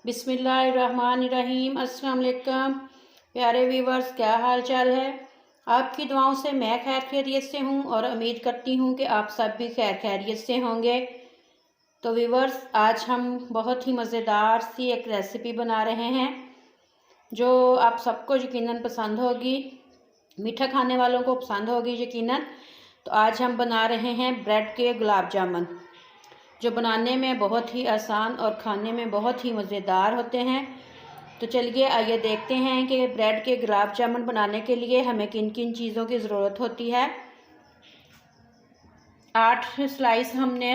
बिस्मिल्लाहिर्रहमानिर्रहीम। अस्सलाम वालेकुम प्यारे व्यूवर्स, क्या हाल चाल है। आपकी दुआओं से मैं खैर खैरियत से हूँ और उम्मीद करती हूँ कि आप सब भी खैर खैरियत से होंगे। तो व्यूवर्स, आज हम बहुत ही मज़ेदार सी एक रेसिपी बना रहे हैं जो आप सबको यकीनन पसंद होगी, मीठा खाने वालों को पसंद होगी यकीनन। तो आज हम बना रहे हैं ब्रेड के गुलाब जामुन, जो बनाने में बहुत ही आसान और खाने में बहुत ही मज़ेदार होते हैं। तो चलिए आइए देखते हैं कि ब्रेड के गुलाब जामुन बनाने के लिए हमें किन किन चीज़ों की ज़रूरत होती है। 8 स्लाइस हमने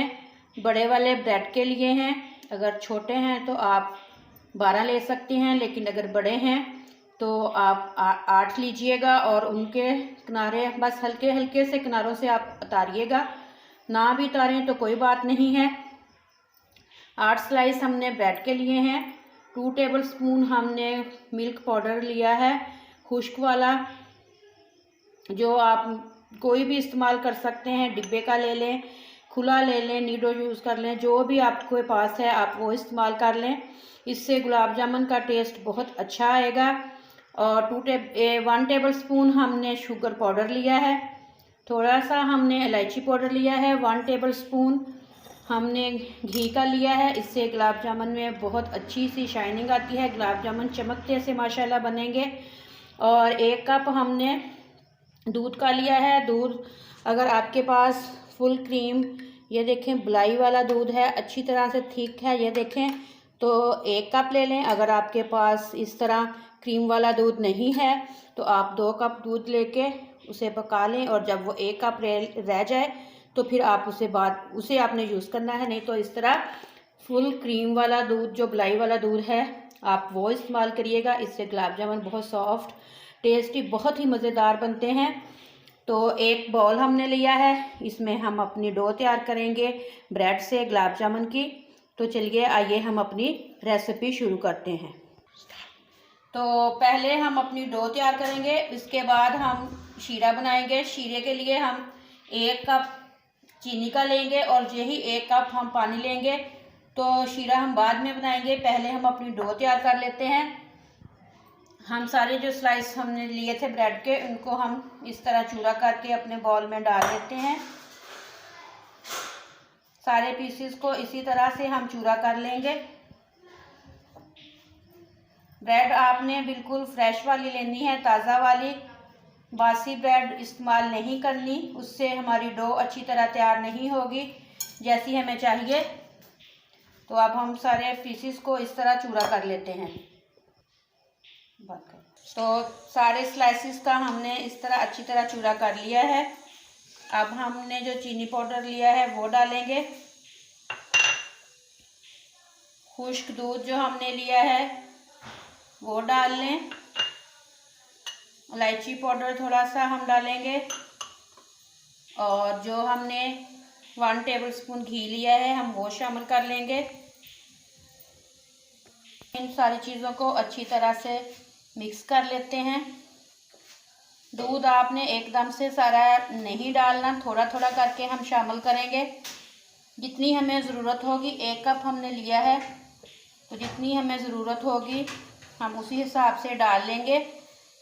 बड़े वाले ब्रेड के लिए हैं। अगर छोटे हैं तो आप 12 ले सकते हैं, लेकिन अगर बड़े हैं तो आप 8 लीजिएगा और उनके किनारे बस हल्के हल्के से किनारों से आप उतारिएगा, ना भी उतारें तो कोई बात नहीं है। 8 स्लाइस हमने ब्रेड के लिए हैं। 2 टेबलस्पून हमने मिल्क पाउडर लिया है, खुश्क वाला, जो आप कोई भी इस्तेमाल कर सकते हैं। डिब्बे का ले लें, खुला ले लें, नीडो यूज़ कर लें, जो भी आपके पास है आप वो इस्तेमाल कर लें। इससे गुलाब जामुन का टेस्ट बहुत अच्छा आएगा। और 1 टेबलस्पून हमने शुगर पाउडर लिया है। थोड़ा सा हमने इलायची पाउडर लिया है। 1 टेबलस्पून हमने घी का लिया है। इससे गुलाब जामुन में बहुत अच्छी सी शाइनिंग आती है, गुलाब जामुन चमकते से माशाल्लाह बनेंगे। और 1 कप हमने दूध का लिया है। दूध अगर आपके पास फुल क्रीम, ये देखें मलाई वाला दूध है, अच्छी तरह से थिक है, ये देखें, तो 1 कप ले लें। अगर आपके पास इस तरह क्रीम वाला दूध नहीं है तो आप 2 कप दूध लेके उसे पका लें, और जब वो 1 कप रह जाए तो फिर आप उसे आपने यूज़ करना है। नहीं तो इस तरह फुल क्रीम वाला दूध, जो मलाई वाला दूध है, आप वो इस्तेमाल करिएगा। इससे गुलाब जामुन बहुत सॉफ्ट, टेस्टी, बहुत ही मज़ेदार बनते हैं। तो 1 बाउल हमने लिया है, इसमें हम अपनी डो तैयार करेंगे ब्रेड से गुलाब जामुन की। तो चलिए आइए हम अपनी रेसिपी शुरू करते हैं। तो पहले हम अपनी डो तैयार करेंगे, इसके बाद हम शीरा बनाएंगे। शीरे के लिए हम 1 कप चीनी का लेंगे और यही 1 कप हम पानी लेंगे। तो शीरा हम बाद में बनाएंगे, पहले हम अपनी डो तैयार कर लेते हैं। हम सारे जो स्लाइस हमने लिए थे ब्रेड के, उनको हम इस तरह चूरा करके अपने बाउल में डाल लेते हैं। सारे पीसेस को इसी तरह से हम चूरा कर लेंगे। ब्रेड आपने बिल्कुल फ्रेश वाली लेनी है, ताज़ा वाली, बासी ब्रेड इस्तेमाल नहीं करनी, उससे हमारी डो अच्छी तरह तैयार नहीं होगी जैसी हमें चाहिए। तो अब हम सारे पीसेस को इस तरह चूरा कर लेते हैं। तो सारे स्लाइसिस का हमने इस तरह अच्छी तरह चूरा कर लिया है। अब हमने जो चीनी पाउडर लिया है वो डालेंगे। खुश्क दूध जो हमने लिया है वो डाल लें। इलायची पाउडर थोड़ा सा हम डालेंगे, और जो हमने 1 टेबलस्पून घी लिया है हम वो शामिल कर लेंगे। इन सारी चीज़ों को अच्छी तरह से मिक्स कर लेते हैं। दूध आपने एकदम से सारा नहीं डालना, थोड़ा थोड़ा करके हम शामिल करेंगे। जितनी हमें ज़रूरत होगी, 1 कप हमने लिया है, तो जितनी हमें ज़रूरत होगी हम उसी हिसाब से डाल लेंगे।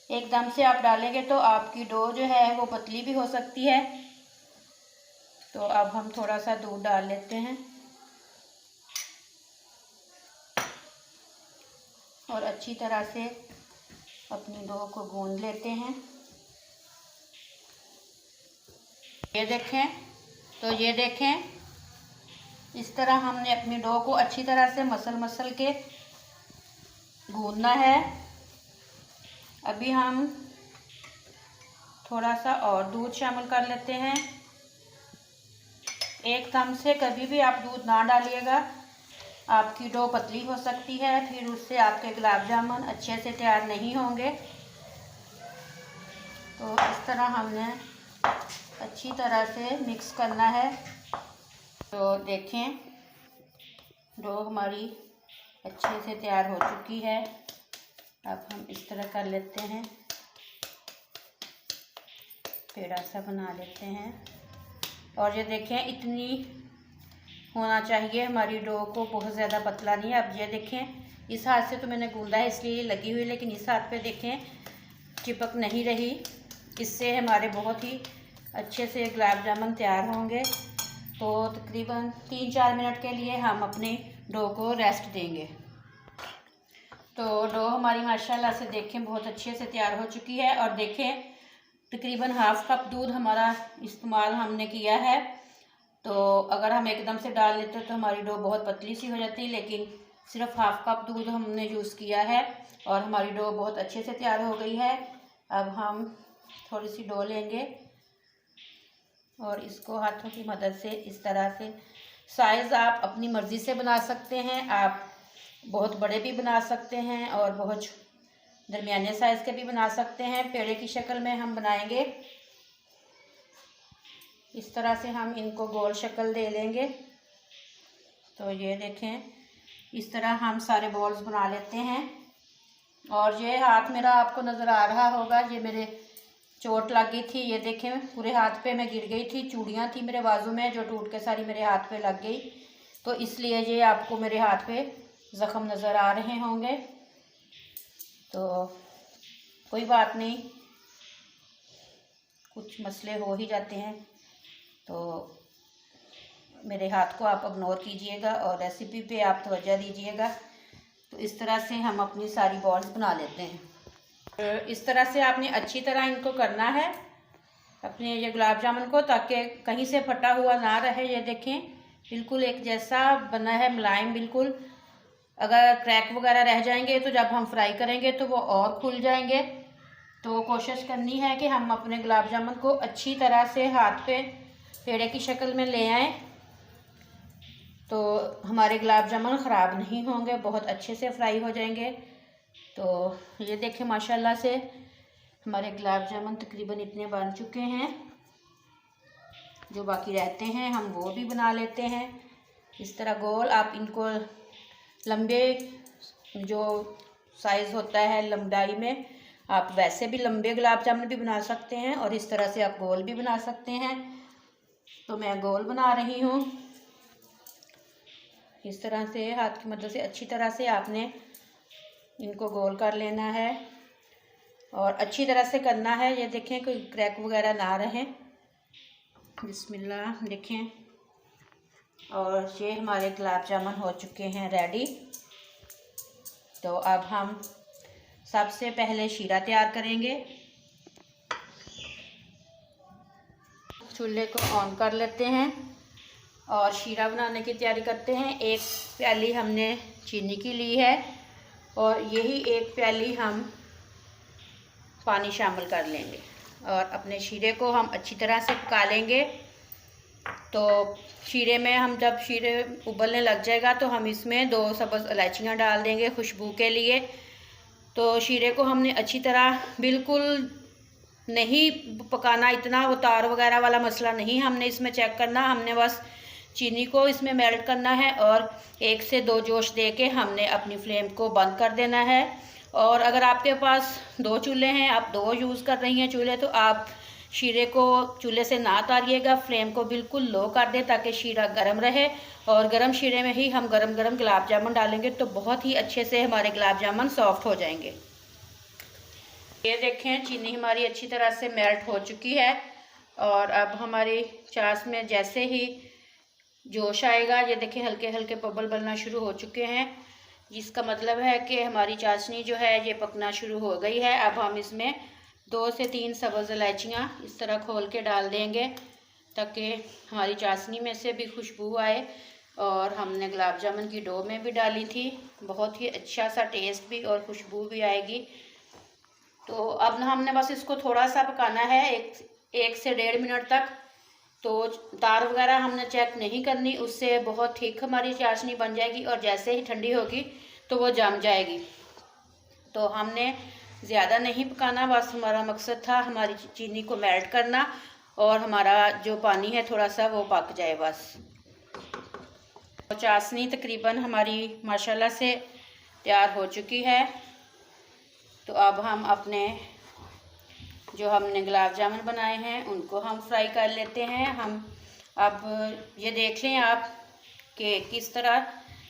एकदम से आप डालेंगे तो आपकी डो जो है वो पतली भी हो सकती है। तो अब हम थोड़ा सा दूध डाल लेते हैं और अच्छी तरह से अपनी डो को गूंद लेते हैं। ये देखें, इस तरह हमने अपनी डो को अच्छी तरह से मसल के गूंदना है। अभी हम थोड़ा सा और दूध शामिल कर लेते हैं। एकदम से कभी भी आप दूध ना डालिएगा, आपकी डो पतली हो सकती है, फिर उससे आपके गुलाब जामुन अच्छे से तैयार नहीं होंगे। तो इस तरह हमने अच्छी तरह से मिक्स करना है। तो देखें, डो हमारी अच्छे से तैयार हो चुकी है। अब हम इस तरह कर लेते हैं, पेड़ा सा बना लेते हैं। और ये देखें, इतनी होना चाहिए, हमारी डो को बहुत ज़्यादा पतला नहीं। अब ये देखें, इस हाथ से तो मैंने गूंदा है इसलिए लगी हुई, लेकिन इस हाथ पे देखें चिपक नहीं रही। इससे हमारे बहुत ही अच्छे से गुलाब जामुन तैयार होंगे। तो तकरीबन 3-4 मिनट के लिए हम अपने डो को रेस्ट देंगे। तो डो हमारी माशाल्लाह से देखें बहुत अच्छे से तैयार हो चुकी है। और देखें तकरीबन हाफ़ कप दूध हमारा इस्तेमाल हमने किया है। तो अगर हम एकदम से डाल लेते तो हमारी डो बहुत पतली सी हो जाती, लेकिन सिर्फ हाफ़ कप दूध हमने यूज़ किया है और हमारी डो बहुत अच्छे से तैयार हो गई है। अब हम थोड़ी सी डो लेंगे और इसको हाथों की मदद से इस तरह से, साइज़ आप अपनी मर्ज़ी से बना सकते हैं। आप बहुत बड़े भी बना सकते हैं और बहुत दरमियाने साइज़ के भी बना सकते हैं। पेड़े की शक्ल में हम बनाएंगे। इस तरह से हम इनको गोल शक्ल दे लेंगे। तो ये देखें, इस तरह हम सारे बॉल्स बना लेते हैं। और ये हाथ मेरा आपको नज़र आ रहा होगा, ये मेरे चोट लग गई थी। ये देखें पूरे हाथ पे मैं गिर गई थी, चूड़ियाँ थी मेरे बाजू में जो टूट के सारी मेरे हाथ पे लग गई। तो इसलिए ये आपको मेरे हाथ पे ज़ख़म नज़र आ रहे होंगे। तो कोई बात नहीं, कुछ मसले हो ही जाते हैं। तो मेरे हाथ को आप इग्नोर कीजिएगा और रेसिपी पे आप तवज्जो दीजिएगा। तो इस तरह से हम अपनी सारी बॉल्स बना लेते हैं। इस तरह से आपने अच्छी तरह इनको करना है अपने ये गुलाब जामुन को, ताकि कहीं से फटा हुआ ना रहे। ये देखें बिल्कुल एक जैसा बना है, मुलायम बिल्कुल। अगर क्रैक वगैरह रह जाएंगे तो जब हम फ्राई करेंगे तो वो और खुल जाएंगे। तो कोशिश करनी है कि हम अपने गुलाब जामुन को अच्छी तरह से हाथ पे पेड़े की शक्ल में ले आएँ, तो हमारे गुलाब जामुन ख़राब नहीं होंगे, बहुत अच्छे से फ्राई हो जाएंगे। तो ये देखें माशाल्लाह से हमारे गुलाब जामुन तकरीबन इतने बन चुके हैं। जो बाकी रहते हैं हम वो भी बना लेते हैं। इस तरह गोल आप इनको लंबे, जो साइज़ होता है लंबाई में, आप वैसे भी लंबे गुलाब जामुन भी बना सकते हैं और इस तरह से आप गोल भी बना सकते हैं। तो मैं गोल बना रही हूँ। इस तरह से हाथ की मदद से अच्छी तरह से आपने इनको गोल कर लेना है और अच्छी तरह से करना है। ये देखें कोई क्रैक वगैरह ना रहे। बिस्मिल्लाह, देखें। और ये हमारे गुलाब जामुन हो चुके हैं रेडी। तो अब हम सबसे पहले शीरा तैयार करेंगे। चूल्हे को ऑन कर लेते हैं और शीरा बनाने की तैयारी करते हैं। 1 प्याली हमने चीनी की ली है और यही 1 प्याली हम पानी शामिल कर लेंगे और अपने शीरे को हम अच्छी तरह से पका लेंगे। तो शीरे में हम जब शीरे उबलने लग जाएगा तो हम इसमें 2 सब्ज़ इलायचियाँ डाल देंगे खुशबू के लिए। तो शीरे को हमने अच्छी तरह बिल्कुल नहीं पकाना, इतना वो तार वगैरह वाला मसला नहीं हमने इसमें चेक करना। हमने बस चीनी को इसमें मेल्ट करना है और 1 से 2 जोश दे के हमने अपनी फ्लेम को बंद कर देना है। और अगर आपके पास 2 चूल्हे हैं, आप 2 यूज़ कर रही हैं चूल्हे, तो आप शीरे को चूल्हे से ना उतारिएगा, फ्लेम को बिल्कुल लो कर दें ताकि शीरा गर्म रहे। और गर्म शीरे में ही हम गरम गरम गुलाब जामुन डालेंगे तो बहुत ही अच्छे से हमारे गुलाब जामुन सॉफ्ट हो जाएंगे। ये देखें चीनी हमारी अच्छी तरह से मेल्ट हो चुकी है और अब हमारी चाश में जैसे ही जोश आएगा, ये देखें हल्के हल्के बबल बनना शुरू हो चुके हैं, जिसका मतलब है कि हमारी चाशनी जो है ये पकना शुरू हो गई है। अब हम इसमें 2 से 3 सब्ज़ इलायचियाँ इस तरह खोल के डाल देंगे ताकि हमारी चाशनी में से भी खुशबू आए। और हमने गुलाब जामुन की डो में भी डाली थी, बहुत ही अच्छा सा टेस्ट भी और खुशबू भी आएगी। तो अब हमने बस इसको थोड़ा सा पकाना है, 1 से 1.5 मिनट तक। तो तार वगैरह हमने चेक नहीं करनी, उससे बहुत ठीक हमारी चाशनी बन जाएगी और जैसे ही ठंडी होगी तो वो जम जाएगी। तो हमने ज़्यादा नहीं पकाना, बस हमारा मकसद था हमारी चीनी को मेल्ट करना और हमारा जो पानी है थोड़ा सा वो पक जाए बस। तो चाशनी तकरीबन हमारी माशाल्लाह से तैयार हो चुकी है। तो अब हम अपने जो हमने गुलाब जामुन बनाए हैं उनको हम फ्राई कर लेते हैं। हम अब ये देख लें आप कि किस तरह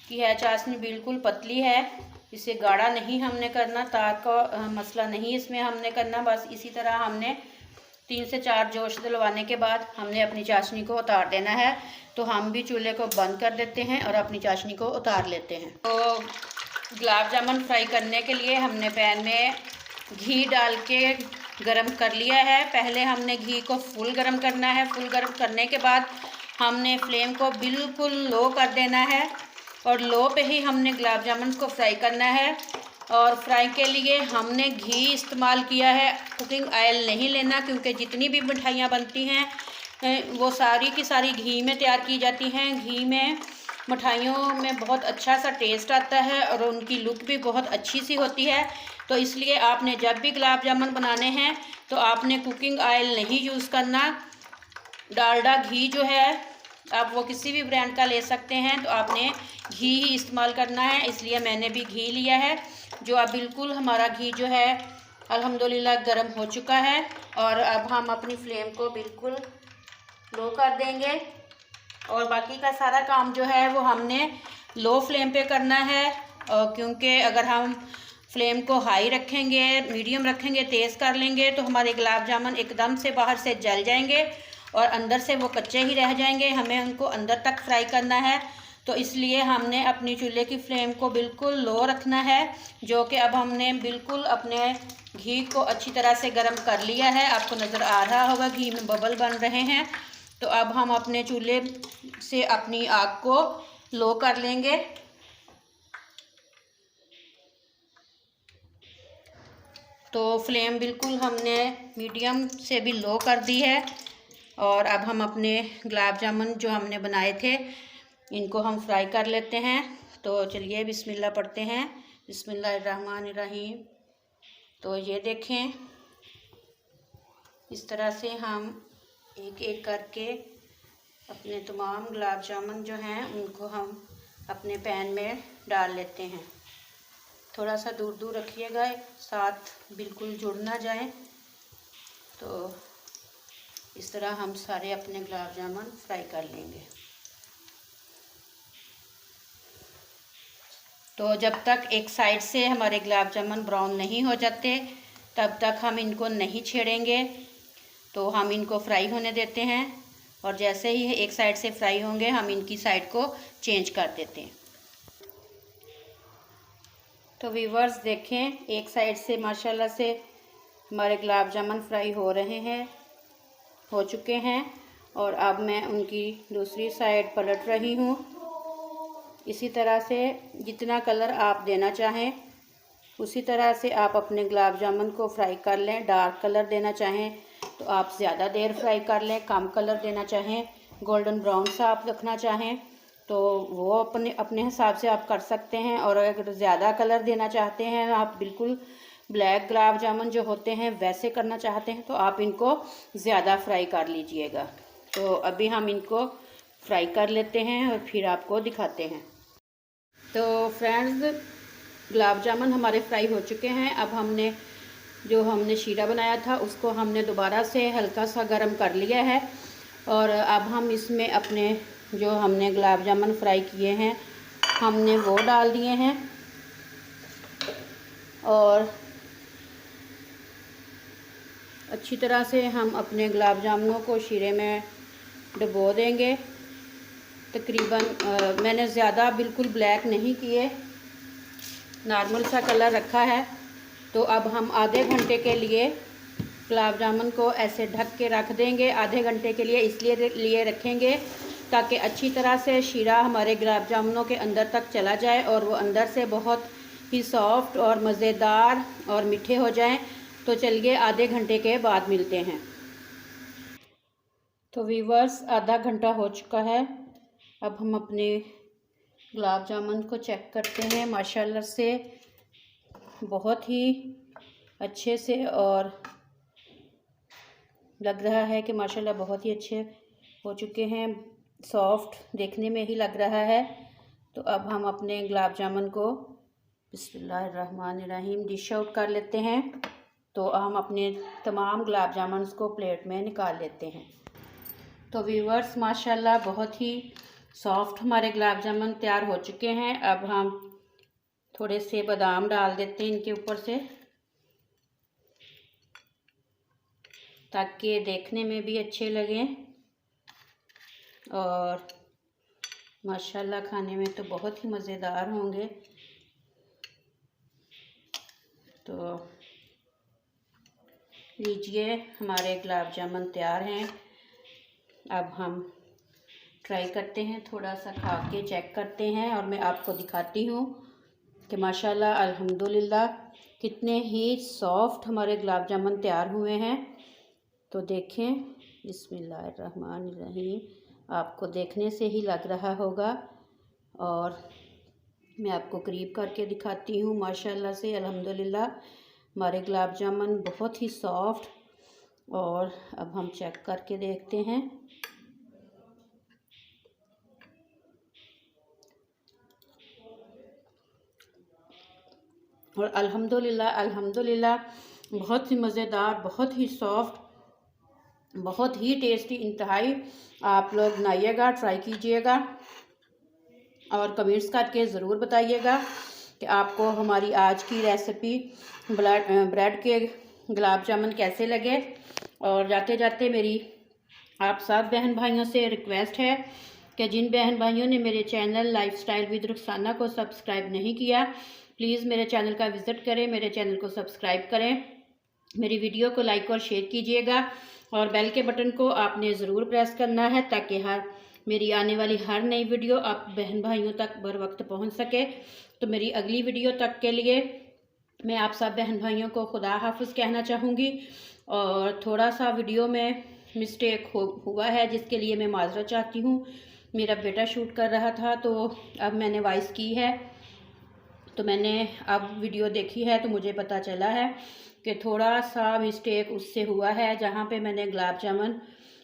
की है चाशनी। बिल्कुल पतली है, इसे गाढ़ा नहीं हमने करना, तार का मसला नहीं इसमें हमने करना। बस इसी तरह हमने 3 से 4 जोश दिलवाने के बाद हमने अपनी चाशनी को उतार देना है। तो हम भी चूल्हे को बंद कर देते हैं और अपनी चाशनी को उतार लेते हैं। तो गुलाब जामुन फ्राई करने के लिए हमने पैन में घी डाल के गरम कर लिया है। पहले हमने घी को फुल गरम करना है। फुल गरम करने के बाद हमने फ्लेम को बिल्कुल लो कर देना है और लो पे ही हमने गुलाब जामुन को फ्राई करना है। और फ्राई के लिए हमने घी इस्तेमाल किया है, कुकिंग ऑयल नहीं लेना, क्योंकि जितनी भी मिठाइयाँ बनती हैं वो सारी की सारी घी में तैयार की जाती हैं। घी में मिठाइयों में बहुत अच्छा सा टेस्ट आता है और उनकी लुक भी बहुत अच्छी सी होती है। तो इसलिए आपने जब भी गुलाब जामुन बनाने हैं तो आपने कुकिंग ऑयल नहीं यूज़ करना। डालडा घी जो है आप वो किसी भी ब्रांड का ले सकते हैं, तो आपने घी ही इस्तेमाल करना है। इसलिए मैंने भी घी लिया है। जो अब बिल्कुल हमारा घी जो है अल्हम्दुलिल्लाह गर्म हो चुका है। और अब हम अपनी फ्लेम को बिल्कुल लो कर देंगे और बाकी का सारा काम जो है वो हमने लो फ्लेम पे करना है। क्योंकि अगर हम फ्लेम को हाई रखेंगे, मीडियम रखेंगे, तेज़ कर लेंगे तो हमारे गुलाब जामुन एकदम से बाहर से जल जाएंगे और अंदर से वो कच्चे ही रह जाएंगे। हमें उनको अंदर तक फ्राई करना है। तो इसलिए हमने अपनी चूल्हे की फ्लेम को बिल्कुल लो रखना है। जो कि अब हमने बिल्कुल अपने घी को अच्छी तरह से गर्म कर लिया है। आपको नज़र आ रहा होगा घी में बबल बन रहे हैं। तो अब हम अपने चूल्हे से अपनी आग को लो कर लेंगे। तो फ्लेम बिल्कुल हमने मीडियम से भी लो कर दी है। और अब हम अपने गुलाब जामुन जो हमने बनाए थे इनको हम फ्राई कर लेते हैं। तो चलिए बिस्मिल्लाह पढ़ते हैं। बिस्मिल्लाहिर्रहमानिर्रहीम। तो ये देखें, इस तरह से हम एक एक करके अपने तमाम गुलाब जामुन जो हैं उनको हम अपने पैन में डाल लेते हैं। थोड़ा सा दूर दूर रखिएगा, साथ बिल्कुल जुड़ ना जाए। तो इस तरह हम सारे अपने गुलाब जामुन फ्राई कर लेंगे। तो जब तक एक साइड से हमारे गुलाब जामुन ब्राउन नहीं हो जाते तब तक हम इनको नहीं छेड़ेंगे। तो हम इनको फ्राई होने देते हैं और जैसे ही एक साइड से फ्राई होंगे हम इनकी साइड को चेंज कर देते हैं। तो व्यूअर्स देखें, एक साइड से माशाल्लाह से हमारे गुलाब जामुन फ्राई हो चुके हैं और अब मैं उनकी दूसरी साइड पलट रही हूँ। इसी तरह से जितना कलर आप देना चाहें उसी तरह से आप अपने गुलाब जामुन को फ्राई कर लें। डार्क कलर देना चाहें तो आप ज़्यादा देर फ्राई कर लें, कम कलर देना चाहें, गोल्डन ब्राउन सा आप रखना चाहें तो वो अपने हिसाब से आप कर सकते हैं। और अगर ज़्यादा कलर देना चाहते हैं, आप बिल्कुल ब्लैक गुलाब जामुन जो होते हैं वैसे करना चाहते हैं, तो आप इनको ज़्यादा फ्राई कर लीजिएगा। तो अभी हम इनको फ्राई कर लेते हैं और फिर आपको दिखाते हैं। तो फ्रेंड्स, गुलाब जामुन हमारे फ्राई हो चुके हैं। अब हमने शीरा बनाया था उसको हमने दोबारा से हल्का सा गर्म कर लिया है और अब हम इसमें अपने जो हमने गुलाब जामुन फ्राई किए हैं हमने वो डाल दिए हैं और अच्छी तरह से हम अपने गुलाब जामुनों को शीरे में डुबो देंगे। तकरीबन मैंने ज़्यादा बिल्कुल ब्लैक नहीं किए, नॉर्मल सा कलर रखा है। तो अब हम आधे घंटे के लिए गुलाब जामुन को ऐसे ढक के रख देंगे। आधे घंटे के लिए इसलिए रखेंगे ताकि अच्छी तरह से शीरा हमारे गुलाब जामुनों के अंदर तक चला जाए और वो अंदर से बहुत ही सॉफ्ट और मज़ेदार और मीठे हो जाएं। तो चलिए आधे घंटे के बाद मिलते हैं। तो व्यूअर्स, आधा घंटा हो चुका है। अब हम अपने गुलाब जामुन को चेक करते हैं। माशाल्लाह से बहुत ही अच्छे से और लग रहा है कि माशाल्लाह बहुत ही अच्छे हो चुके हैं, सॉफ्ट देखने में ही लग रहा है। तो अब हम अपने गुलाब जामुन को बिस्मिल्लाहिर्रहमानिर्रहीम डिश आउट कर लेते हैं। तो हम अपने तमाम गुलाब जामुन को प्लेट में निकाल लेते हैं। तो व्यूअर्स, माशाल्लाह बहुत ही सॉफ्ट हमारे गुलाब जामुन तैयार हो चुके हैं। अब हम थोड़े से बादाम डाल देते हैं इनके ऊपर से, ताकि देखने में भी अच्छे लगें और माशाल्लाह खाने में तो बहुत ही मज़ेदार होंगे। तो लीजिए, हमारे गुलाब जामुन तैयार हैं। अब हम ट्राई करते हैं, थोड़ा सा खा के चेक करते हैं और मैं आपको दिखाती हूँ कि माशाल्लाह अल्हम्दुलिल्लाह कितने ही सॉफ्ट हमारे गुलाब जामुन तैयार हुए हैं। तो देखें, बिस्मिल्लाहिर्रहमानिर्रहीम, आपको देखने से ही लग रहा होगा और मैं आपको करीब करके दिखाती हूँ। माशाल्लाह से अल्हम्दुलिल्लाह हमारे गुलाब जामुन बहुत ही सॉफ्ट। और अब हम चेक करके देखते हैं। और अल्हम्दुलिल्लाह बहुत ही मज़ेदार, बहुत ही सॉफ्ट, बहुत ही टेस्टी, इंतहाई। आप लोग बनाइएगा, ट्राई कीजिएगा और कमेंट्स करके ज़रूर बताइएगा कि आपको हमारी आज की रेसिपी ब्रेड के गुलाब जामुन कैसे लगे। और जाते जाते मेरी आप सब बहन भाइयों से रिक्वेस्ट है कि जिन बहन भाइयों ने मेरे चैनल लाइफस्टाइल विद रुखसाना को सब्सक्राइब नहीं किया, प्लीज़ मेरे चैनल का विज़िट करें, मेरे चैनल को सब्सक्राइब करें, मेरी वीडियो को लाइक और शेयर कीजिएगा और बेल के बटन को आपने ज़रूर प्रेस करना है ताकि मेरी आने वाली हर नई वीडियो आप बहन भाइयों तक बर वक्त पहुँच सके। तो मेरी अगली वीडियो तक के लिए मैं आप सब बहन भाइयों को खुदा हाफिज़ कहना चाहूँगी। और थोड़ा सा वीडियो में मिस्टेक हुआ है, जिसके लिए मैं माजरत चाहती हूँ। मेरा बेटा शूट कर रहा था तो अब मैंने वॉइस की है, तो मैंने अब वीडियो देखी है तो मुझे पता चला है कि थोड़ा सा मिस्टेक उससे हुआ है। जहाँ पे मैंने गुलाब जामुन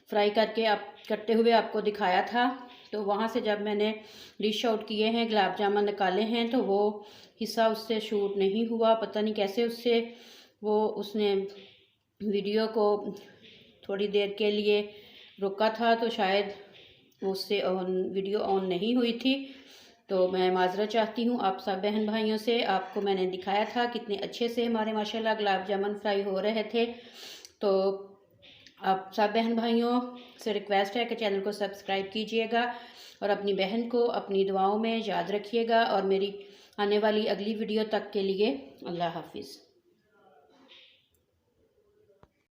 फ्राई करते हुए आपको दिखाया था, तो वहाँ से जब मैंने डिश आउट किए हैं, गुलाब जामुन निकाले हैं, तो वो हिस्सा उससे शूट नहीं हुआ। पता नहीं कैसे उसने वीडियो को थोड़ी देर के लिए रोका था, तो शायद उससे वीडियो ऑन नहीं हुई थी। तो मैं माजरत चाहती हूँ आप सब बहन भाइयों से। आपको मैंने दिखाया था कितने अच्छे से हमारे माशाल्लाह गुलाब जामुन फ्राई हो रहे थे। तो आप सब बहन भाइयों से रिक्वेस्ट है कि चैनल को सब्सक्राइब कीजिएगा और अपनी बहन को अपनी दुआओं में याद रखिएगा। और मेरी आने वाली अगली वीडियो तक के लिए अल्लाह हाफिज़।